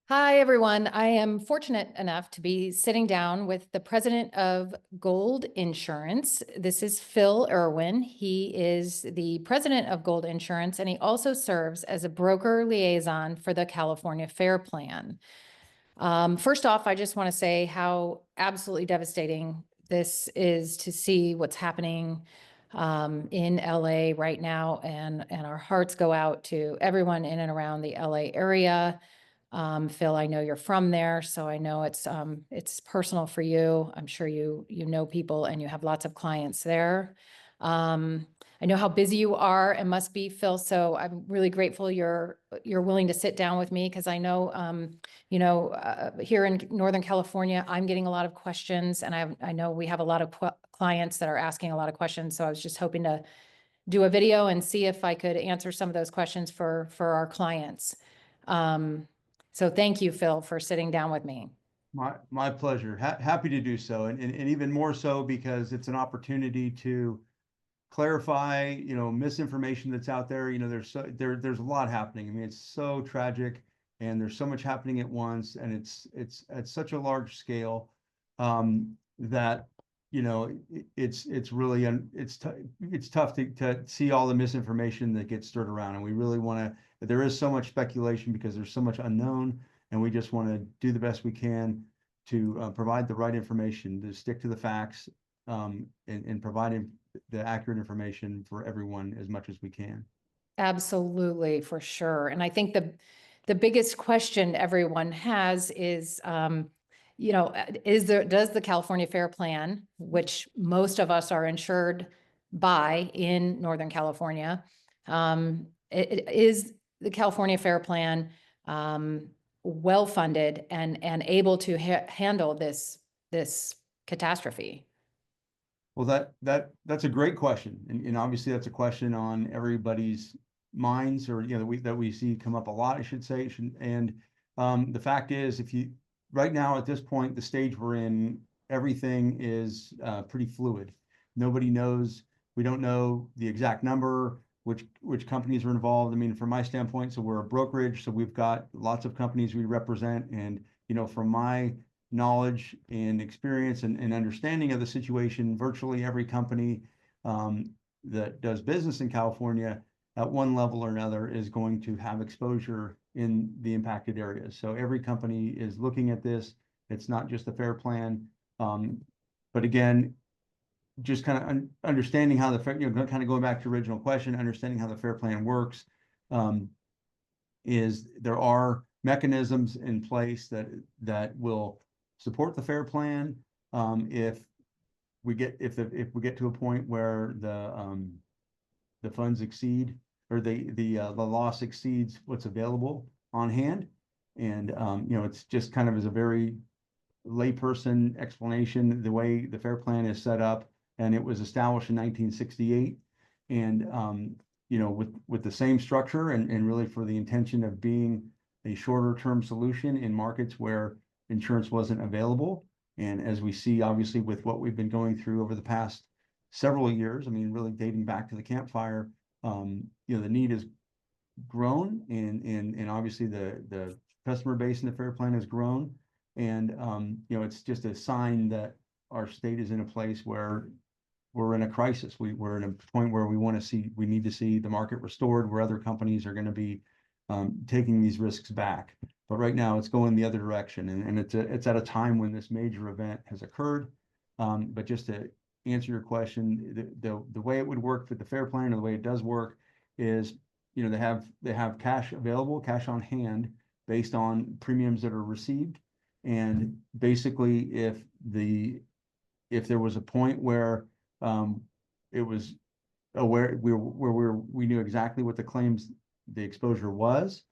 Hi, everyone. I am fortunate enough to be sitting down with the president of Gold Insurance. This is Phil Irwin. He is the president of Gold Insurance, and he also serves as a broker liaison for the California Fair Plan. First off, I just want to say how absolutely devastating this is to see what's happening in LA right now, and our hearts go out to everyone in and around the LA area. Phil, I know you're from there, so I know it's personal for you. I'm sure you know people and you have lots of clients there. I know how busy you are and must be, Phil. So I'm really grateful you're willing to sit down with me because I know here in Northern California, I'm getting a lot of questions, and I know we have a lot of clients that are asking a lot of questions. So I was just hoping to do a video and see if I could answer some of those questions for our clients. So thank you, Phil, for sitting down with me. My pleasure. Happy to do so, and even more so because it's an opportunity to clarify, misinformation that's out there. There's a lot happening. I mean, it's so tragic, and there's so much happening at once, and it's at such a large scale that it's really it's tough to see all the misinformation that gets stirred around, and we really want to. There is so much speculation because there's so much unknown, and we just want to do the best we can to provide the right information, to stick to the facts, and providing the accurate information for everyone as much as we can. Absolutely, for sure. And I think the biggest question everyone has is, does the California Fair Plan, which most of us are insured by in Northern California, is the California Fair Plan well funded and able to handle this catastrophe? Well, that's a great question, and obviously that's a question on everybody's minds, or that we see come up a lot, I should say. And the fact is, if you right now at this point, the stage we're in, everything is pretty fluid. Nobody knows. We don't know the exact number, which companies are involved. I mean, from my standpoint, so we're a brokerage, so we've got lots of companies we represent, and from my knowledge and experience and understanding of the situation, virtually every company that does business in California at one level or another is going to have exposure in the impacted areas. So every company is looking at this. It's not just a fair plan. But again, just kind of understanding how the fair, kind of going back to the original question, understanding how the fair plan works, is there are mechanisms in place that will support the fair plan if we get to a point where the funds exceed, or the loss exceeds what's available on hand. And it's just kind of as a very layperson explanation, the way the fair plan is set up, and it was established in 1968, and with the same structure, and really for the intention of being a shorter term solution in markets where insurance wasn't available. And as we see, obviously, with what we've been going through over the past several years, I mean, really dating back to the campfire, the need has grown, and obviously the customer base in the fair plan has grown. And it's just a sign that our state is in a place where we're in a crisis. We're in a point where we need to see the market restored, where other companies are going to be taking these risks back. But right now it's going the other direction, and it's at a time when this major event has occurred. But just to answer your question, the way it would work for the fair plan, or the way it does work, is they have cash available, cash on hand, based on premiums that are received. And basically, if there was a point where it was aware we knew exactly what the exposure was,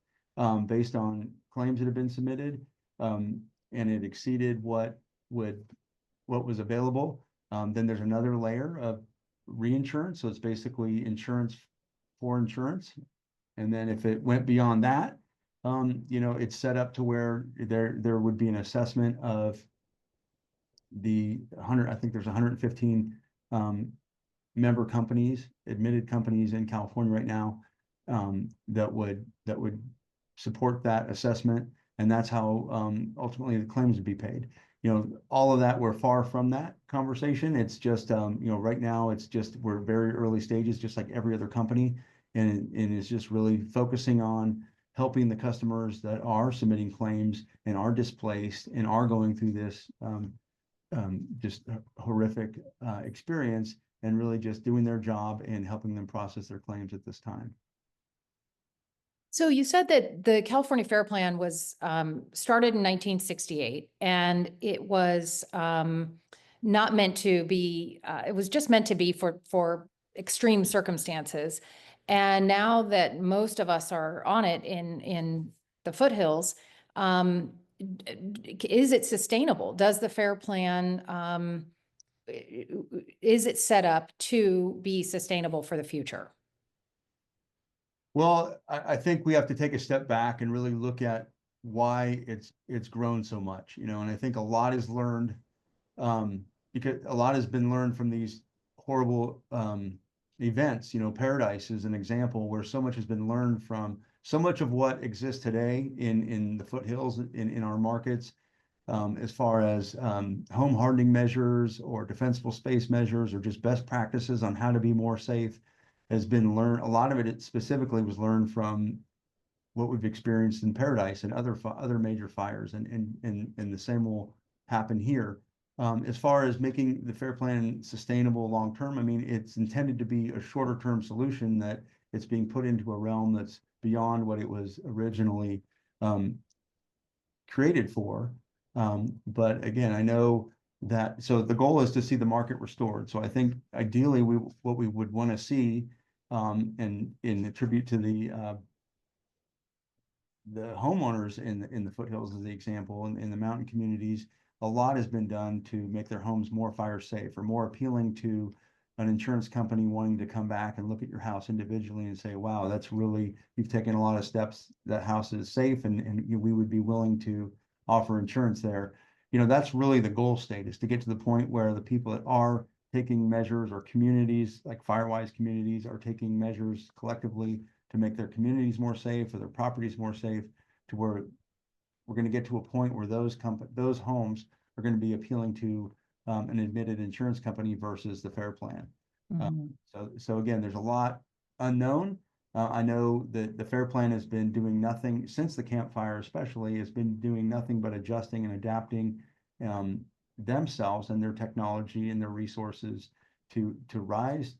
based on claims that have been submitted, and it exceeded what was available, then there's another layer of reinsurance. So it's basically insurance for insurance. And then if it went beyond that, it's set up to where there would be an assessment of the 100. I think there's 115 member companies, admitted companies in California right now, that would support that assessment. and that's how ultimately the claims would be paid. All of that, we're far from that conversation. It's just, right now it's just, we're very early stages, just like every other company. And it's just really focusing on helping the customers that are submitting claims and are displaced and are going through this just horrific experience, and really just doing their job and helping them process their claims at this time. So you said that the California Fair Plan was started in 1968, and it was not meant to be, it was just meant to be for extreme circumstances. And now that most of us are on it in the foothills, is it sustainable? Does the Fair Plan, is it set up to be sustainable for the future? Well, I think we have to take a step back and really look at why it's grown so much, and I think a lot is learned, because a lot has been learned from these horrible events. Paradise is an example where so much has been learned from so much of what exists today in the foothills in our markets, as far as home hardening measures or defensible space measures or just best practices on how to be more safe, has been learned. A lot of it specifically was learned from what we've experienced in Paradise and other major fires, and the same will happen here. As far as making the Fair Plan sustainable long term, I mean, it's intended to be a shorter term solution, that it's being put into a realm that's beyond what it was originally created for. But again, I know that, so the goal is to see the market restored. So I think ideally what we would want to see, and in attribute to the homeowners in the foothills as the example, in the mountain communities, a lot has been done to make their homes more fire safe, or more appealing to an insurance company wanting to come back and look at your house individually and say, wow, that's really, you've taken a lot of steps, that house is safe, and we would be willing to offer insurance there. That's really the goal state, is to get to the point where the people that are taking measures, or communities like Firewise communities are taking measures collectively to make their communities more safe, or their properties more safe, to where we're going to get to a point where those homes are going to be appealing to an admitted insurance company versus the Fair Plan. So again, there's a lot unknown. I know that the Fair Plan has been doing nothing since the Camp Fire, especially, has been doing nothing but adjusting and adapting themselves and their technology and their resources to rise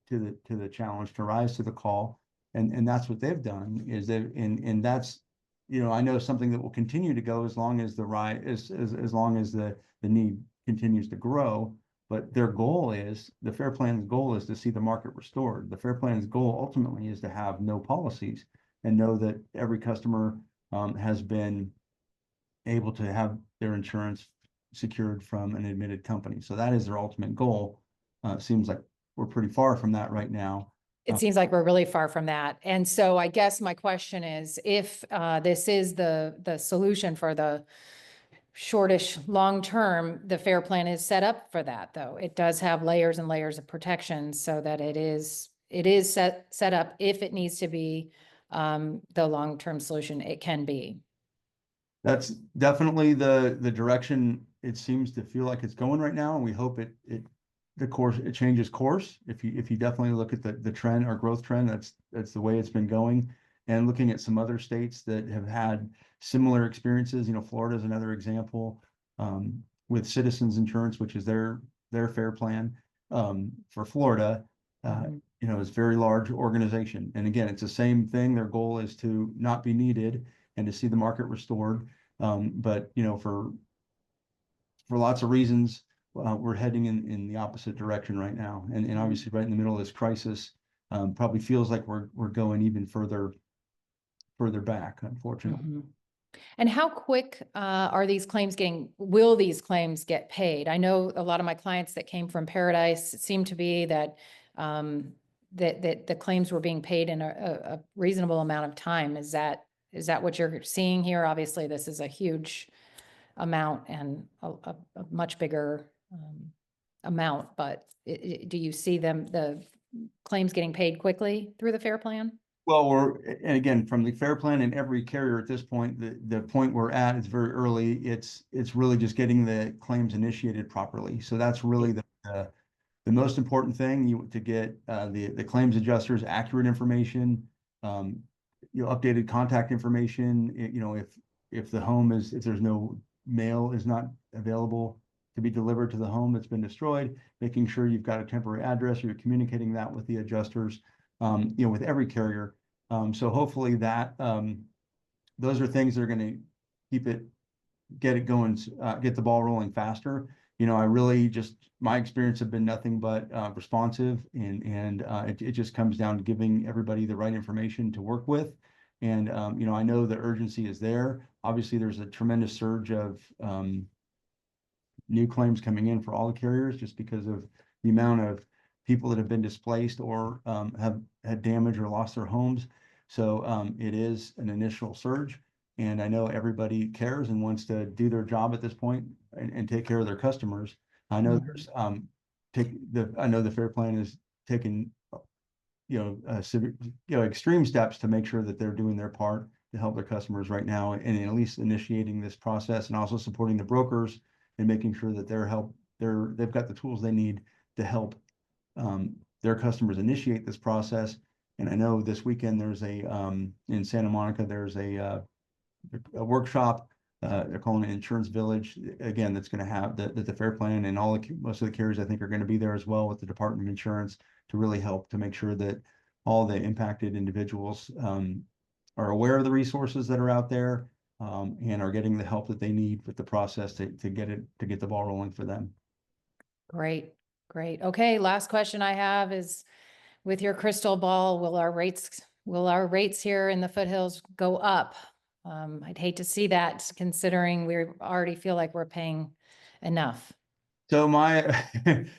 to the challenge, to rise to the call, and that's what they've done. Is that and that's, I know something that will continue to go as long as the as long as the need continues to grow. But their goal is, the Fair Plan's goal is to see the market restored. The Fair Plan's goal ultimately is to have no policies, and know that every customer has been able to have their insurance secured from an admitted company. So that is their ultimate goal. Seems like we're pretty far from that right now. It seems like we're really far from that. And so I guess my question is, if this is the solution for the shortish long term, the Fair Plan is set up for that, though. It does have layers and layers of protection, so that it is set up, if it needs to be the long-term solution, it can be. That's definitely the direction it seems to feel like it's going right now, and we hope it changes course. If you definitely look at the trend, our growth trend, that's the way it's been going. And looking at some other states that have had similar experiences, Florida is another example, with Citizens Insurance, which is their Fair Plan for Florida. It's a very large organization, and again, it's the same thing. Their goal is to not be needed and to see the market restored. But for lots of reasons, we're heading in the opposite direction right now, and obviously right in the middle of this crisis, probably feels like we're going even further back, unfortunately. And how quick are these claims will these claims get paid? I know a lot of my clients that came from Paradise, it seemed to be that that the claims were being paid in a reasonable amount of time. Is that what you're seeing here? Obviously, this is a huge amount and a much bigger amount, but do you see the claims getting paid quickly through the Fair Plan? Well, and again, from the fair plan and every carrier at this point, the point we're at is very early. It's really just getting the claims initiated properly. So that's really the most important thing, to get the claims adjusters accurate information, updated contact information. If the home if there's no mail is not available to be delivered to the home that's been destroyed, making sure you've got a temporary address, you're communicating that with the adjusters, with every carrier. So hopefully those are things that are going to get it going, get the ball rolling faster. I really my experience have been nothing but responsive, and it just comes down to giving everybody the right information to work with. And I know the urgency is there. Obviously, there's a tremendous surge of new claims coming in for all the carriers, just because of the amount of people that have been displaced or have had damage or lost their homes. So it is an initial surge. And I know everybody cares and wants to do their job at this point and take care of their customers. I know there's I know the fair plan is taking extreme steps to make sure that they're doing their part to help their customers right now, and at least initiating this process, and also supporting the brokers and making sure that they've got the tools they need to help their customers initiate this process. And I know this weekend there's in Santa Monica, there's a workshop. They're calling it Insurance Village. Again, that's going to have the fair plan, and most of the carriers I think are going to be there as well with the Department of Insurance to really help to make sure that all the impacted individuals are aware of the resources that are out there, and are getting the help that they need with the process to get the ball rolling for them. Great, great. Okay, last question I have is, with your crystal ball, will our rates here in the foothills go up? I'd hate to see that, considering we already feel like we're paying enough. So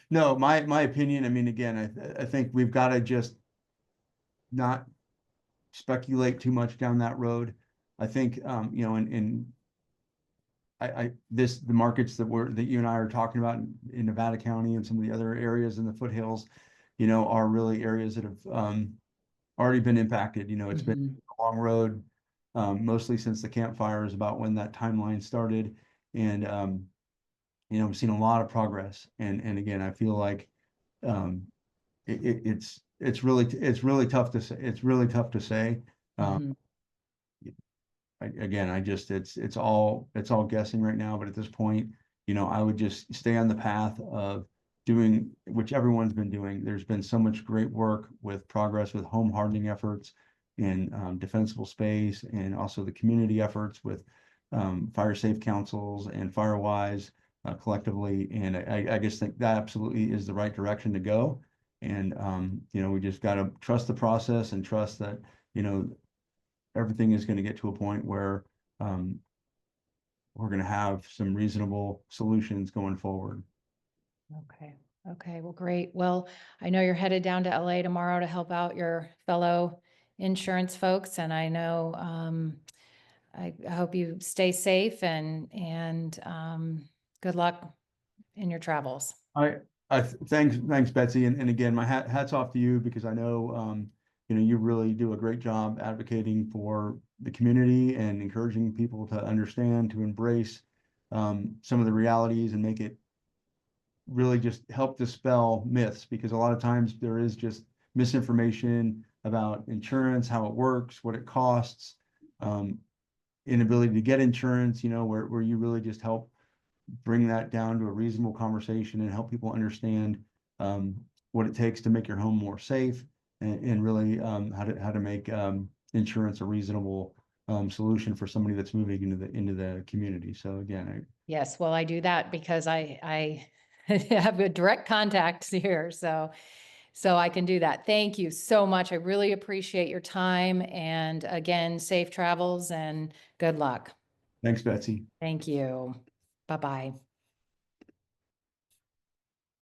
no, my opinion, I mean, again, I think we've got to just not speculate too much down that road. I think, the markets that you and I are talking about in Nevada County and some of the other areas in the foothills, are really areas that have already been impacted. It's been a long road, mostly since the Camp Fires, about when that timeline started. And we've seen a lot of progress. And again, I feel like it's really tough to say. It's really tough to say. It's all guessing right now. But at this point, I would just stay on the path of doing which everyone's been doing. There's been so much great work with progress with home hardening efforts in defensible space, and also the community efforts with fire safe councils and FireWise collectively. And I just think that absolutely is the right direction to go. And we just got to trust the process and trust that everything is going to get to a point where we're going to have some reasonable solutions going forward. Okay. Okay. Well, great. Well, I know you're headed down to LA tomorrow to help out your fellow insurance folks. And I know, I hope you stay safe, and good luck in your travels. Thanks, Betsy. And again, my hats off to you, because I know, you really do a great job advocating for the community and encouraging people to understand, to embrace some of the realities, and make it really just help dispel myths, because a lot of times there is just misinformation about insurance, how it works, what it costs, inability to get insurance, where you really just help bring that down to a reasonable conversation and help people understand what it takes to make your home more safe, and really how to make insurance a reasonable solution for somebody that's moving into the community. So again, Yes, well, I do that because I have a direct contact here, so I can do that. Thank you so much. I really appreciate your time, and again, safe travels and good luck. thanks, Betsy. Thank you. Bye-bye.